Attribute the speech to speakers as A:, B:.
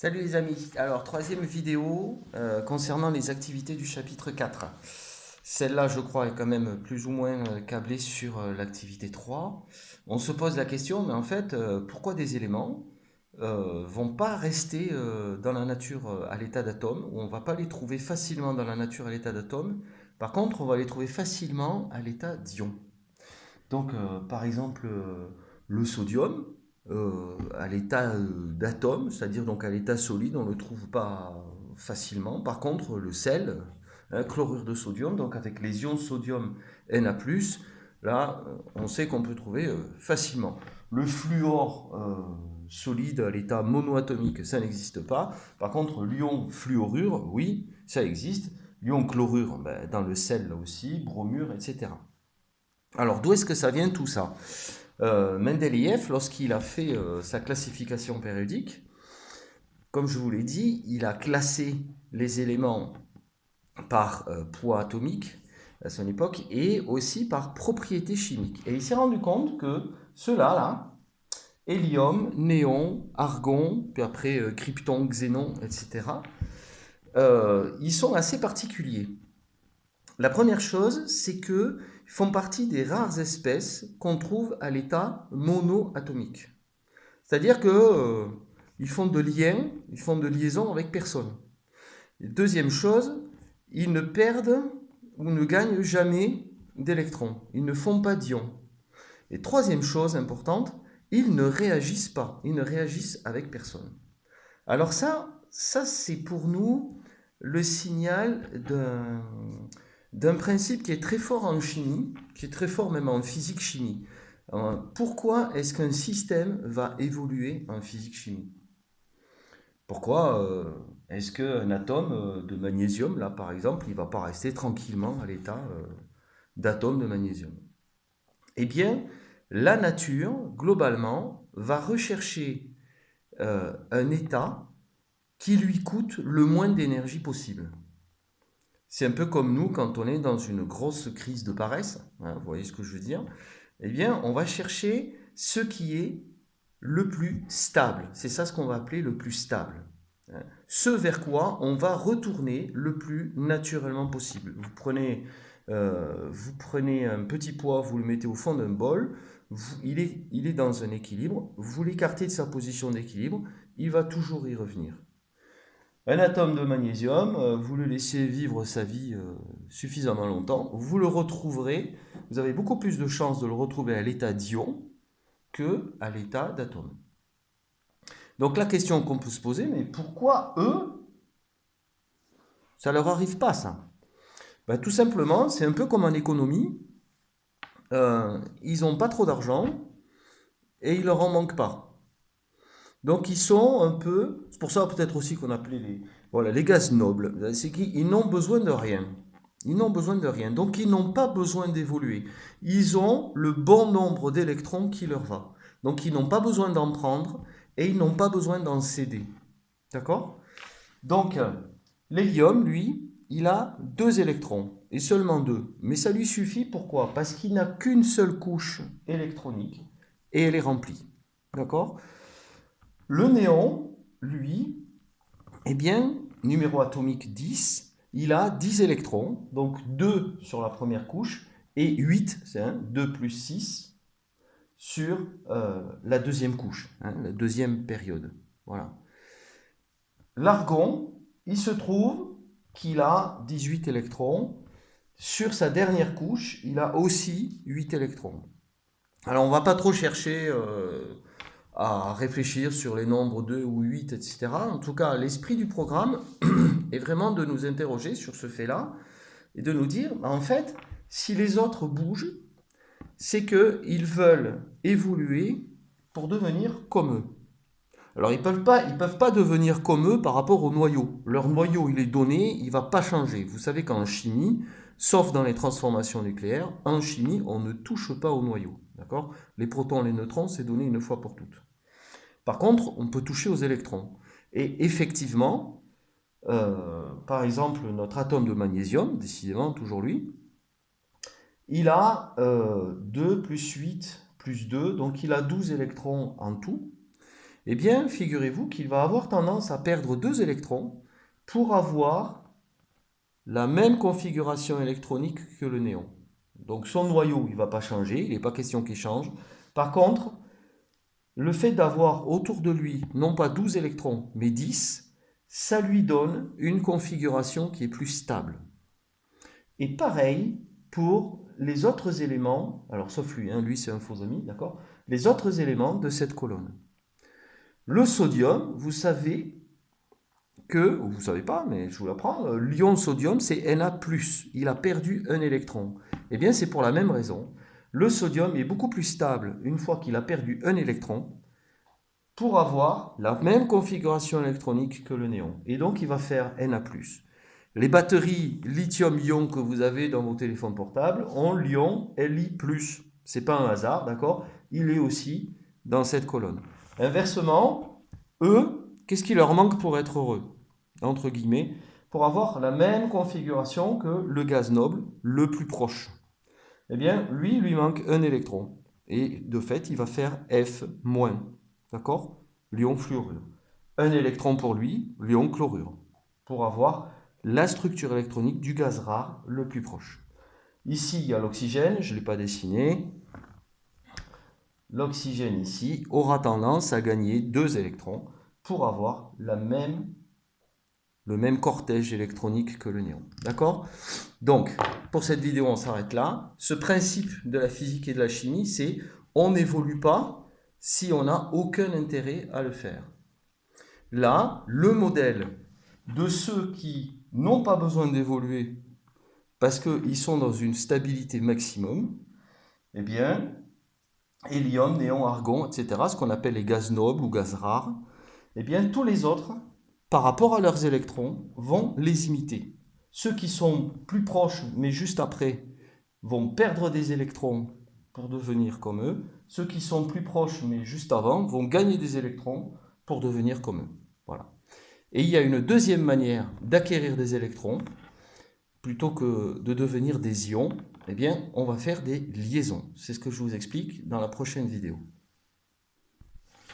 A: Salut les amis, alors troisième vidéo concernant les activités du chapitre 4. Celle-là je crois est quand même plus ou moins câblée sur l'activité 3. On se pose la question, mais en fait pourquoi des éléments vont pas rester dans la nature à l'état d'atome, ou on va pas les trouver facilement dans la nature à l'état d'atome, par contre on va les trouver facilement à l'état d'ion. Donc, par exemple, le sodium, à l'état d'atome, c'est-à-dire donc à l'état solide, on ne le trouve pas facilement. Par contre, le sel, chlorure de sodium, donc avec les ions sodium Na+, là, on sait qu'on peut trouver facilement. Le fluor solide à l'état monoatomique, ça n'existe pas. Par contre, l'ion fluorure, oui, ça existe. L'ion chlorure, ben, dans le sel là aussi, bromure, etc. Alors, d'où est-ce que ça vient tout ça? Mendeleïev, lorsqu'il a fait sa classification périodique, comme je vous l'ai dit, il a classé les éléments par poids atomique à son époque et aussi par propriété chimique. Et il s'est rendu compte que ceux-là, là, hélium, néon, argon, puis après krypton, xénon, etc., ils sont assez particuliers. La première chose, c'est qu'ils font partie des rares espèces qu'on trouve à l'état monoatomique. C'est-à-dire que ils font de liens, ils font de liaisons avec personne. Et deuxième chose, ils ne perdent ou ne gagnent jamais d'électrons. Ils ne font pas d'ions. Et troisième chose importante, ils ne réagissent pas. Ils ne réagissent avec personne. Alors ça c'est pour nous le signal d'un principe qui est très fort en chimie, qui est très fort même en physique-chimie. Pourquoi est-ce qu'un système va évoluer en physique-chimie? Pourquoi est-ce qu'un atome de magnésium, là par exemple, il ne va pas rester tranquillement à l'état d'atome de magnésium? Eh bien, la nature, globalement, va rechercher un état qui lui coûte le moins d'énergie possible. C'est un peu comme nous quand on est dans une grosse crise de paresse, hein, vous voyez ce que je veux dire? Eh bien, on va chercher ce qui est le plus stable. C'est ça ce qu'on va appeler le plus stable. Ce vers quoi on va retourner le plus naturellement possible. Vous prenez un petit pois, vous le mettez au fond d'un bol, il est dans un équilibre, vous l'écartez de sa position d'équilibre, il va toujours y revenir. Un atome de magnésium, vous le laissez vivre sa vie suffisamment longtemps, vous le retrouverez, vous avez beaucoup plus de chances de le retrouver à l'état d'ion que à l'état d'atome. Donc la question qu'on peut se poser, mais pourquoi eux, ça leur arrive pas ça? Ben, tout simplement, c'est un peu comme en économie, ils n'ont pas trop d'argent et il leur en manque pas. Donc ils sont un peu, c'est pour ça peut-être aussi qu'on appelait les gaz nobles, c'est qu'ils n'ont besoin de rien. Ils n'ont besoin de rien, donc ils n'ont pas besoin d'évoluer. Ils ont le bon nombre d'électrons qui leur va. Donc ils n'ont pas besoin d'en prendre et ils n'ont pas besoin d'en céder. D'accord? Donc l'hélium, lui, il a 2 électrons, et seulement 2. Mais ça lui suffit, pourquoi? Parce qu'il n'a qu'une seule couche électronique, et elle est remplie. D'accord? Le néon, lui, eh bien, numéro atomique 10, il a 10 électrons, donc 2 sur la première couche, et 8, c'est 2 plus 6, sur la deuxième couche, la deuxième période. Voilà. L'argon, il se trouve qu'il a 18 électrons. Sur sa dernière couche, il a aussi 8 électrons. Alors on ne va pas trop chercher à réfléchir sur les nombres 2 ou 8, etc. En tout cas, l'esprit du programme est vraiment de nous interroger sur ce fait-là et de nous dire, en fait, si les autres bougent, c'est qu'ils veulent évoluer pour devenir comme eux. Alors ils peuvent pas devenir comme eux par rapport au noyau. Leur noyau, il est donné, il ne va pas changer. Vous savez qu'en chimie, sauf dans les transformations nucléaires, en chimie, on ne touche pas au noyau. D'accord? Les protons, les neutrons, c'est donné une fois pour toutes. Par contre, on peut toucher aux électrons. Et effectivement, par exemple, notre atome de magnésium, décidément toujours lui, il a 2 plus 8 plus 2, donc il a 12 électrons en tout. eh bien, figurez-vous qu'il va avoir tendance à perdre 2 électrons pour avoir la même configuration électronique que le néon. Donc son noyau, il ne va pas changer, il n'est pas question qu'il change. Par contre, le fait d'avoir autour de lui, non pas 12 électrons, mais 10, ça lui donne une configuration qui est plus stable. Et pareil pour les autres éléments, alors sauf lui, lui c'est un faux ami, d'accord? Les autres éléments de cette colonne. Le sodium, vous savez que, vous ne savez pas, mais je vous l'apprends, l'ion sodium c'est Na+, il a perdu un électron. Eh bien c'est pour la même raison. Le sodium est beaucoup plus stable une fois qu'il a perdu un électron pour avoir la même configuration électronique que le néon. Et donc il va faire Na+. Les batteries lithium-ion que vous avez dans vos téléphones portables ont l'ion Li+. Ce n'est pas un hasard, d'accord? Il est aussi dans cette colonne. Inversement, eux, qu'est-ce qui leur manque pour être heureux? Entre guillemets, pour avoir la même configuration que le gaz noble le plus proche. Eh bien, lui manque un électron. Et de fait, il va faire F-, d'accord? L'ion fluorure. Un électron pour lui, l'ion chlorure. Pour avoir la structure électronique du gaz rare le plus proche. Ici, il y a l'oxygène, je ne l'ai pas dessiné. L'oxygène ici aura tendance à gagner 2 électrons pour avoir le même cortège électronique que le néon. D'accord? Donc, pour cette vidéo, on s'arrête là. Ce principe de la physique et de la chimie, c'est on n'évolue pas si on n'a aucun intérêt à le faire. Là, le modèle de ceux qui n'ont pas besoin d'évoluer parce qu'ils sont dans une stabilité maximum, eh bien, hélium, néon, argon, etc., ce qu'on appelle les gaz nobles ou gaz rares, eh bien, tous les autres, par rapport à leurs électrons, vont les imiter. Ceux qui sont plus proches, mais juste après, vont perdre des électrons pour devenir comme eux. Ceux qui sont plus proches, mais juste avant, vont gagner des électrons pour devenir comme eux. Voilà. Et il y a une deuxième manière d'acquérir des électrons. Plutôt que de devenir des ions, eh bien, on va faire des liaisons. C'est ce que je vous explique dans la prochaine vidéo.